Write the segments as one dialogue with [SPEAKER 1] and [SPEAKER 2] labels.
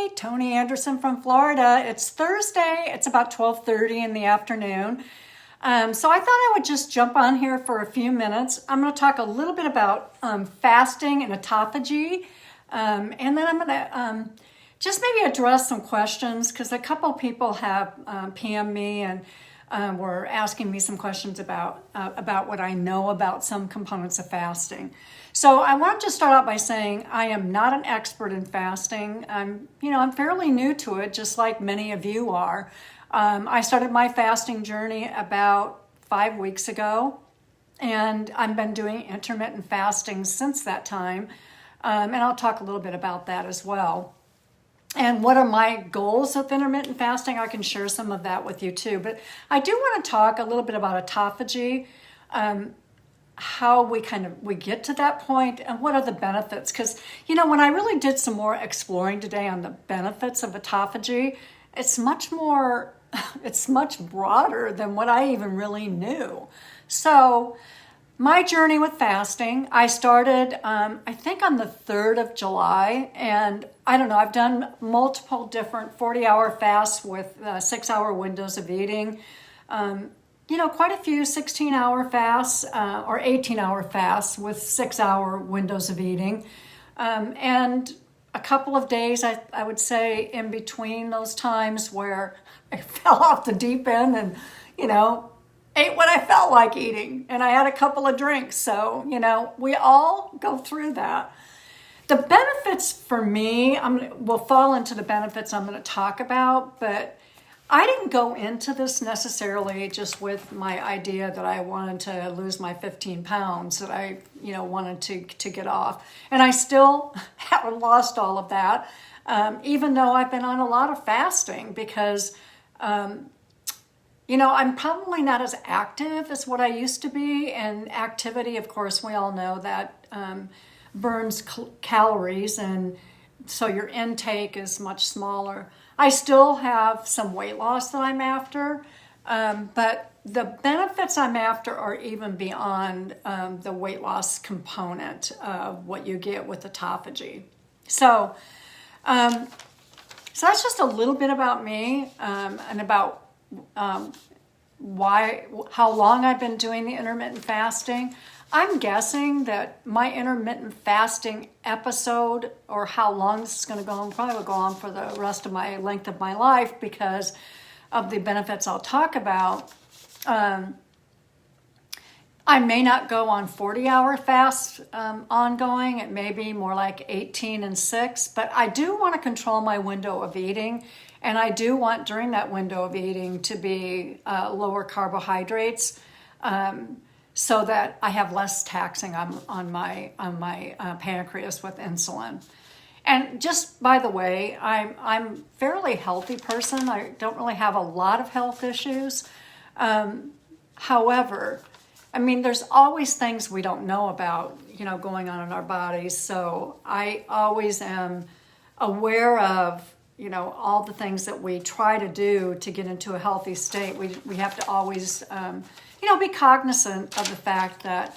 [SPEAKER 1] Hey, Tony Anderson from Florida. It's Thursday. It's about 12:30 in the afternoon. So I thought I would just jump on here for a few minutes. I'm going to talk a little bit about fasting and autophagy. And then I'm going to just maybe address some questions because a couple people have PM'd me and were asking me some questions about what I know about some components of fasting. So I want to just start out by saying I am not an expert in fasting. I'm fairly new to it, just like many of you are. I started my fasting journey about 5 weeks ago, and I've been doing intermittent fasting since that time. And I'll talk a little bit about that as well. And what are my goals with intermittent fasting? I can share some of that with you too. But I do want to talk a little bit about autophagy, how we get to that point and what are the benefits. Because, when I really did some more exploring today on the benefits of autophagy, it's much broader than what I even really knew. So my journey with fasting, I started, I think on the 3rd of July, and I don't know, I've done multiple different 40-hour fasts with 6-hour windows of eating, quite a few 16-hour fasts or 18-hour fasts with 6-hour windows of eating, and a couple of days, I would say, in between those times where I fell off the deep end and, ate what I felt like eating, and I had a couple of drinks. So, we all go through that. The benefits for me, will fall into the benefits I'm going to talk about, but I didn't go into this necessarily just with my idea that I wanted to lose my 15 pounds that I, wanted to get off. And I still haven't lost all of that, even though I've been on a lot of fasting because, I'm probably not as active as what I used to be. And activity, of course, we all know that burns calories, and so your intake is much smaller. I still have some weight loss that I'm after, but the benefits I'm after are even beyond the weight loss component of what you get with autophagy. So that's just a little bit about me and about how long I've been doing the intermittent fasting. I'm guessing that my intermittent fasting episode, or how long this is going to go on, probably will go on for the rest of my length of my life because of the benefits I'll talk about. I may not go on 40-hour fasts ongoing. It may be more like 18 and 6, but I do want to control my window of eating. And I do want during that window of eating to be lower carbohydrates so that I have less taxing on my pancreas with insulin. And just by the way, I'm a fairly healthy person. I don't really have a lot of health issues. However, there's always things we don't know about, going on in our bodies. So I always am aware of, all the things that we try to do to get into a healthy state. We have to always, be cognizant of the fact that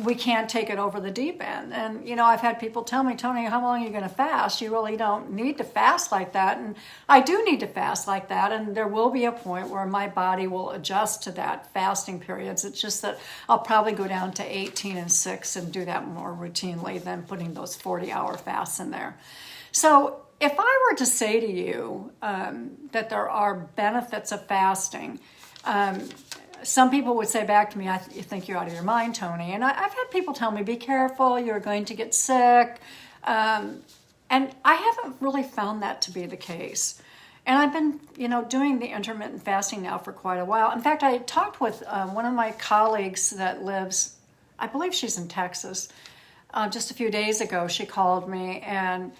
[SPEAKER 1] we can't take it over the deep end. And, I've had people tell me, Tony, how long are you going to fast? You really don't need to fast like that. And I do need to fast like that. And there will be a point where my body will adjust to that fasting periods. It's just that I'll probably go down to 18 and 6 and do that more routinely than putting those 40-hour fasts in there. So if I were to say to you that there are benefits of fasting, some people would say back to me, you think you're out of your mind, Tony. And I've had people tell me, be careful, you're going to get sick. And I haven't really found that to be the case. And I've been, doing the intermittent fasting now for quite a while. In fact, I talked with one of my colleagues that lives, I believe she's in Texas. Just a few days ago, she called me, and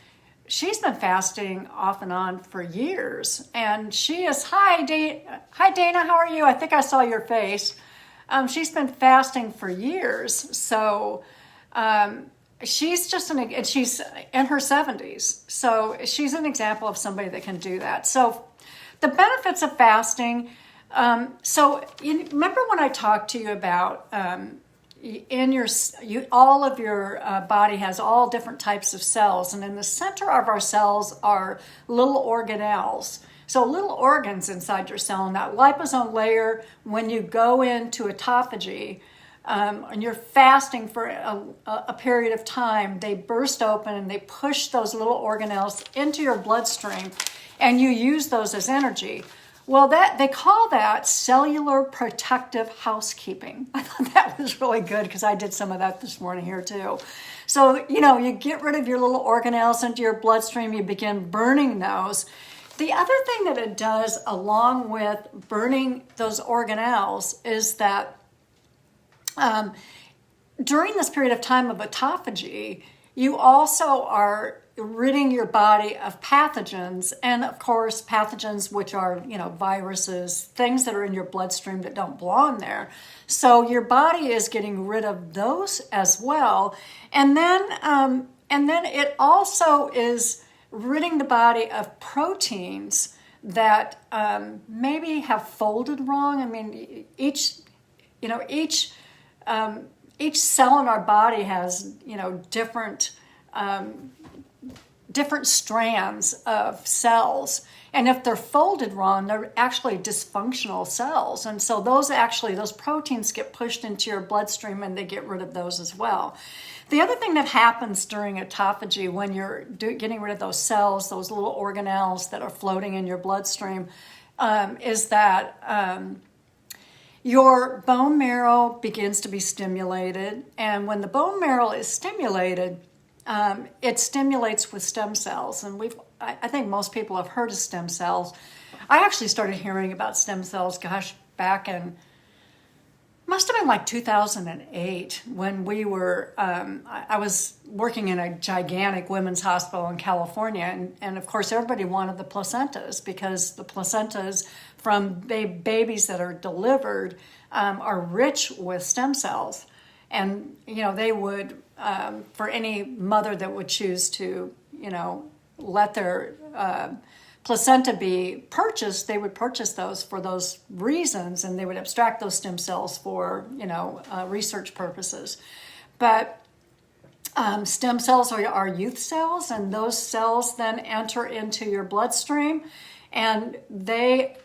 [SPEAKER 1] she's been fasting off and on for years. And she is, hi Dana, how are you? I think I saw your face. She's been fasting for years. So she's and she's in her 70s. So she's an example of somebody that can do that. So the benefits of fasting. So you remember when I talked to you about in all of your body has all different types of cells, and in the center of our cells are little organelles. So little organs inside your cell, and that liposome layer, when you go into autophagy, and you're fasting for a period of time, they burst open and they push those little organelles into your bloodstream, and you use those as energy. Well, they call that cellular protective housekeeping. I thought that was really good because I did some of that this morning here too. So, you get rid of your little organelles into your bloodstream, you begin burning those. The other thing that it does along with burning those organelles is that during this period of time of autophagy, you also are ridding your body of pathogens, and of course pathogens which are viruses, things that are in your bloodstream that don't belong there. So your body is getting rid of those as well, and then it also is ridding the body of proteins that maybe have folded wrong. I mean, each cell in our body has different strands of cells, and if they're folded wrong, they're actually dysfunctional cells, and so those proteins get pushed into your bloodstream, and they get rid of those as well. The other thing that happens during autophagy when you're getting rid of those cells, those little organelles that are floating in your bloodstream, is that your bone marrow begins to be stimulated, and when the bone marrow is stimulated, it stimulates with stem cells, and I think most people have heard of stem cells. I actually started hearing about stem cells, back in, must have been like 2008 when I was working in a gigantic women's hospital in California, and of course everybody wanted the placentas because the placentas from babies that are delivered are rich with stem cells. And, they would, for any mother that would choose to, let their placenta be purchased, they would purchase those for those reasons, and they would abstract those stem cells for, research purposes. But stem cells are youth cells, and those cells then enter into your bloodstream, and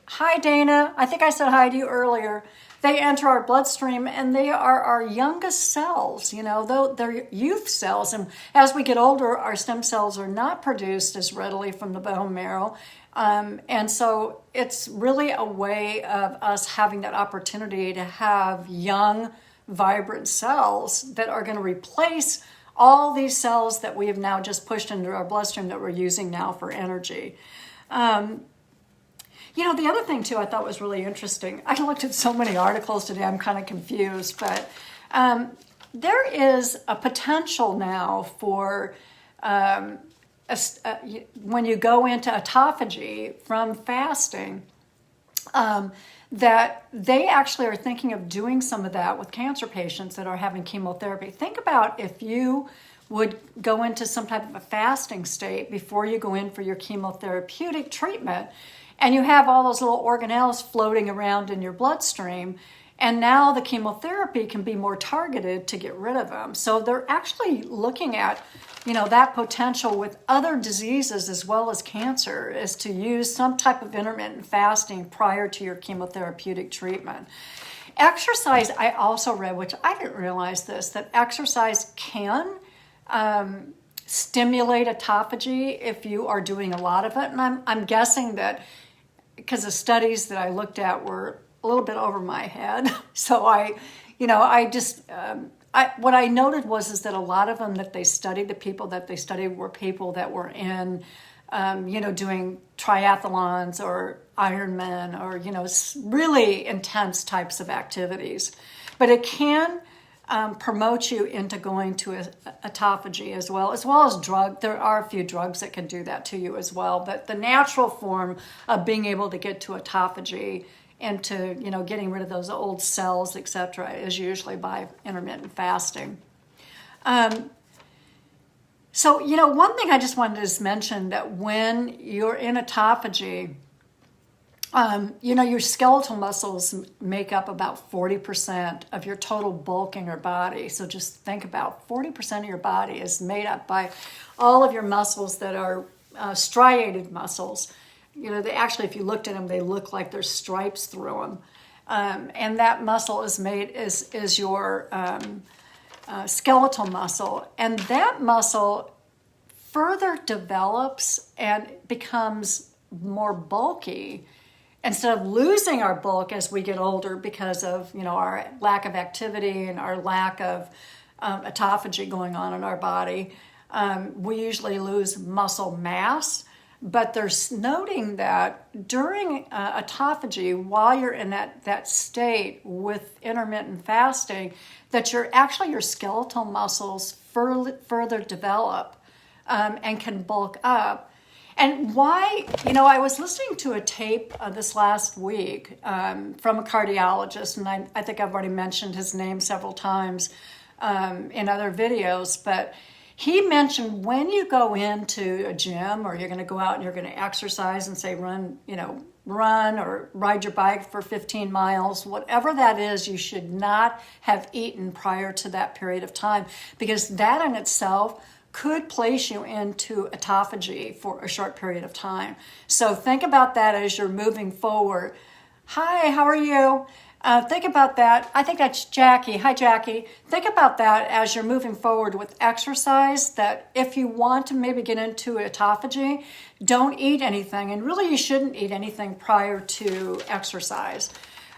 [SPEAKER 1] hi Dana, I think I said hi to you earlier. They enter our bloodstream, and they are our youngest cells. They're youth cells, and as we get older, our stem cells are not produced as readily from the bone marrow, and so it's really a way of us having that opportunity to have young, vibrant cells that are going to replace all these cells that we have now just pushed into our bloodstream that we're using now for energy. The other thing, too, I thought was really interesting. I looked at so many articles today, I'm kind of confused, but there is a potential now for when you go into autophagy from fasting, that they actually are thinking of doing some of that with cancer patients that are having chemotherapy. Think about if you would go into some type of a fasting state before you go in for your chemotherapeutic treatment, and you have all those little organelles floating around in your bloodstream, and now the chemotherapy can be more targeted to get rid of them. So they're actually looking at, that potential with other diseases as well as cancer is to use some type of intermittent fasting prior to your chemotherapeutic treatment. Exercise, I also read, which I didn't realize this, that exercise can stimulate autophagy if you are doing a lot of it. And I'm guessing that because the studies that I looked at were a little bit over my head. So what I noted was that a lot of them that they studied, the people that they studied were people that were in, doing triathlons or Ironman or, really intense types of activities. But it can promote you into going to autophagy as well as drug. There are a few drugs that can do that to you as well, but the natural form of being able to get to autophagy and to, getting rid of those old cells, etc., is usually by intermittent fasting. So, one thing I just wanted to mention, that when you're in autophagy, Your skeletal muscles make up about 40% of your total bulk in your body. So just think about 40% of your body is made up by all of your muscles that are striated muscles. They actually, if you looked at them, they look like there's stripes through them. And that muscle is your skeletal muscle. And that muscle further develops and becomes more bulky instead of losing our bulk as we get older because of our lack of activity and our lack of autophagy going on in our body. We usually lose muscle mass, but they're noting that during autophagy, while you're in that state with intermittent fasting, that your skeletal muscles further develop and can bulk up. And why, I was listening to a tape this last week from a cardiologist, and I think I've already mentioned his name several times in other videos, but he mentioned when you go into a gym or you're going to go out and you're going to exercise and say run or ride your bike for 15 miles, whatever that is, you should not have eaten prior to that period of time, because that in itself could place you into autophagy for a short period of time. So think about that as you're moving forward. Hi, how are you? Think about that. I think that's Jackie. Hi, Jackie. Think about that as you're moving forward with exercise, that if you want to maybe get into autophagy, don't eat anything. And really, you shouldn't eat anything prior to exercise.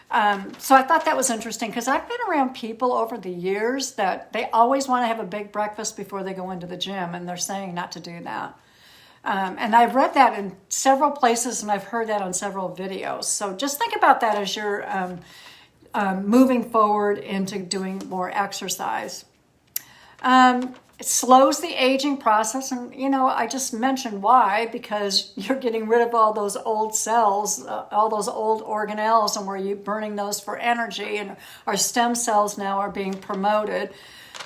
[SPEAKER 1] So I thought that was interesting because I've been around people over the years that they always want to have a big breakfast before they go into the gym, and they're saying not to do that. And I've read that in several places, and I've heard that on several videos. So just think about that as you're moving forward into doing more exercise. It slows the aging process, and I just mentioned why, because you're getting rid of all those old cells, all those old organelles, and where you're burning those for energy, and our stem cells now are being promoted.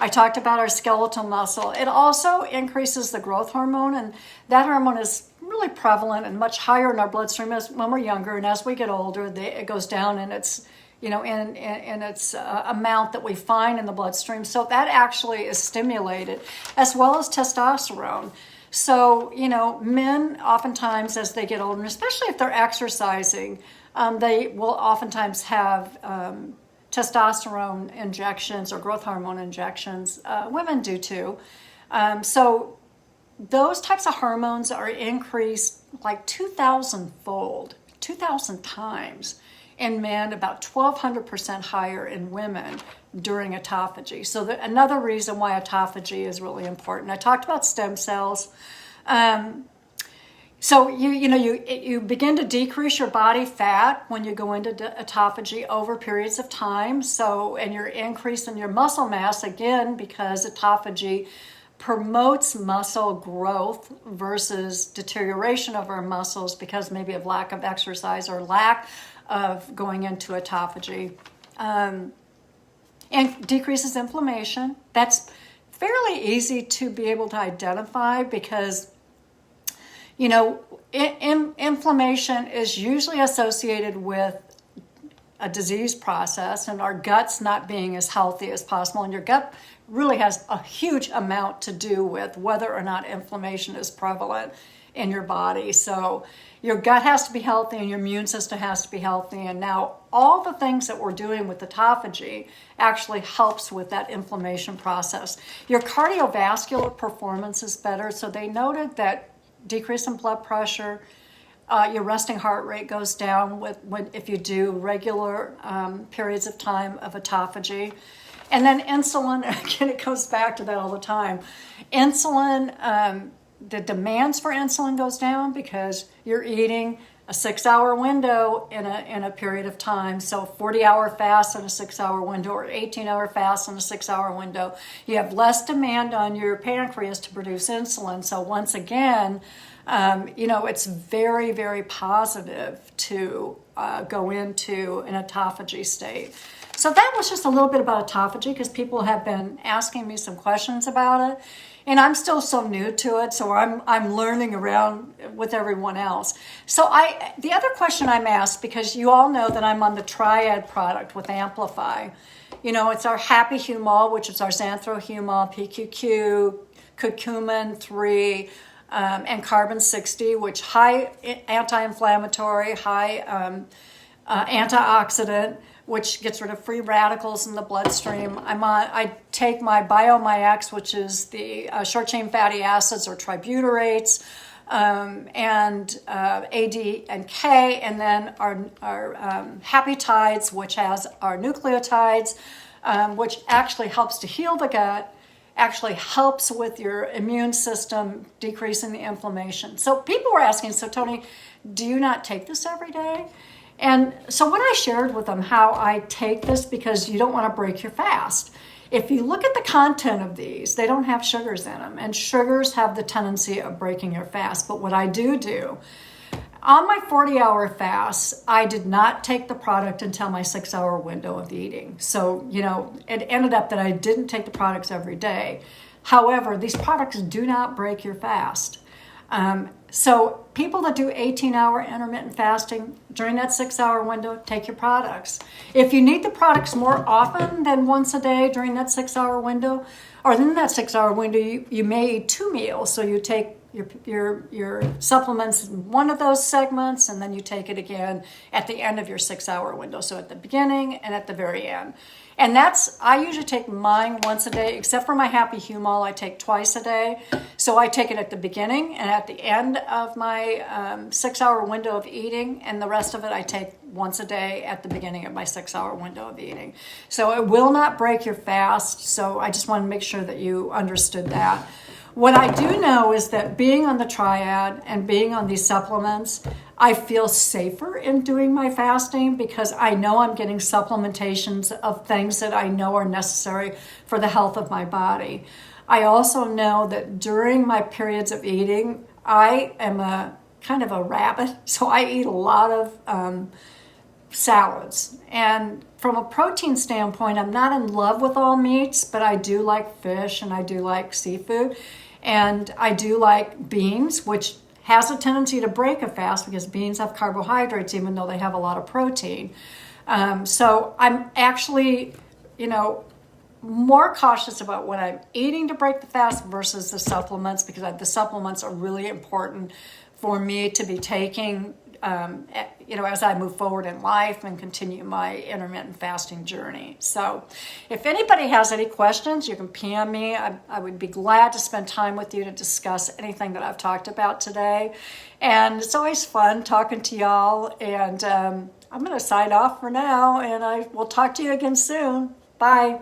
[SPEAKER 1] I talked about our skeletal muscle. It also increases the growth hormone, and that hormone is really prevalent and much higher in our bloodstream as when we're younger, and as we get older, it goes down in its in its amount that we find in the bloodstream. So that actually is stimulated, as well as testosterone. So, men oftentimes as they get older, and especially if they're exercising, they will oftentimes have testosterone injections or growth hormone injections. Women do too. So those types of hormones are increased like 2,000-fold, 2,000 times. In men, about 1,200% higher in women during autophagy. So another reason why autophagy is really important. I talked about stem cells. So you begin to decrease your body fat when you go into autophagy over periods of time. So, and you're increasing your muscle mass again, because autophagy promotes muscle growth versus deterioration of our muscles because maybe of lack of exercise or lack of going into autophagy. And decreases inflammation. That's fairly easy to be able to identify because, inflammation is usually associated with a disease process and our guts not being as healthy as possible. And your gut really has a huge amount to do with whether or not inflammation is prevalent in your body. So your gut has to be healthy and your immune system has to be healthy. And now all the things that we're doing with autophagy actually helps with that inflammation process. Your cardiovascular performance is better. So they noted that decrease in blood pressure, your resting heart rate goes down if you do regular periods of time of autophagy. And then insulin, again, it goes back to that all the time. Insulin, the demands for insulin goes down because you're eating a 6-hour window in a period of time. So 40-hour fast in a 6-hour window or 18-hour fast in a 6-hour window. You have less demand on your pancreas to produce insulin. So once again, it's very, very positive to go into an autophagy state. So that was just a little bit about autophagy because people have been asking me some questions about it. And I'm still so new to it, so I'm learning around with everyone else. So the other question I'm asked, because you all know that I'm on the Triad product with Amplifei. You know, it's our Happy Humol, which is our Xanthrohumol, PQQ, curcumin 3, and carbon 60, which high anti-inflammatory, high antioxidant, which gets rid of free radicals in the bloodstream. I take my BioMyX, which is the short chain fatty acids or tributarates, and AD and K, and then our Happy Tides, which has our nucleotides, which actually helps to heal the gut, actually helps with your immune system, decreasing the inflammation. So people were asking, so Tony, do you not take this every day? And so when I shared with them how I take this, because you don't want to break your fast, if you look at the content of these, they don't have sugars in them, and sugars have the tendency of breaking your fast. But what I do, on my 40-hour fast, I did not take the product until my 6-hour window of eating. So, you know, it ended up that I didn't take the products every day. However, these products do not break your fast. So people that do 18-hour intermittent fasting during that 6-hour window, take your products. If you need the products more often than once a day during that 6-hour window, or in that 6-hour window, you may eat 2 meals. So you take your supplements in one of those segments, and then you take it again at the end of your 6-hour window. So at the beginning and at the very end. And I usually take mine once a day, except for my Happy Humol, I take twice a day. So I take it at the beginning and at the end of my 6-hour window of eating, and the rest of it I take once a day at the beginning of my 6-hour window of eating. So it will not break your fast. So I just want to make sure that you understood that. What I do know is that being on the Triad and being on these supplements, I feel safer in doing my fasting because I know I'm getting supplementations of things that I know are necessary for the health of my body. I also know that during my periods of eating, I am a kind of a rabbit, so I eat a lot of salads. And from a protein standpoint, I'm not in love with all meats, but I do like fish and I do like seafood. And I do like beans, which has a tendency to break a fast because beans have carbohydrates, even though they have a lot of protein. So I'm actually, more cautious about what I'm eating to break the fast versus the supplements, because the supplements are really important for me to be taking as I move forward in life and continue my intermittent fasting journey. So if anybody has any questions, you can PM me. I would be glad to spend time with you to discuss anything that I've talked about today. And it's always fun talking to y'all. And I'm going to sign off for now, and I will talk to you again soon. Bye.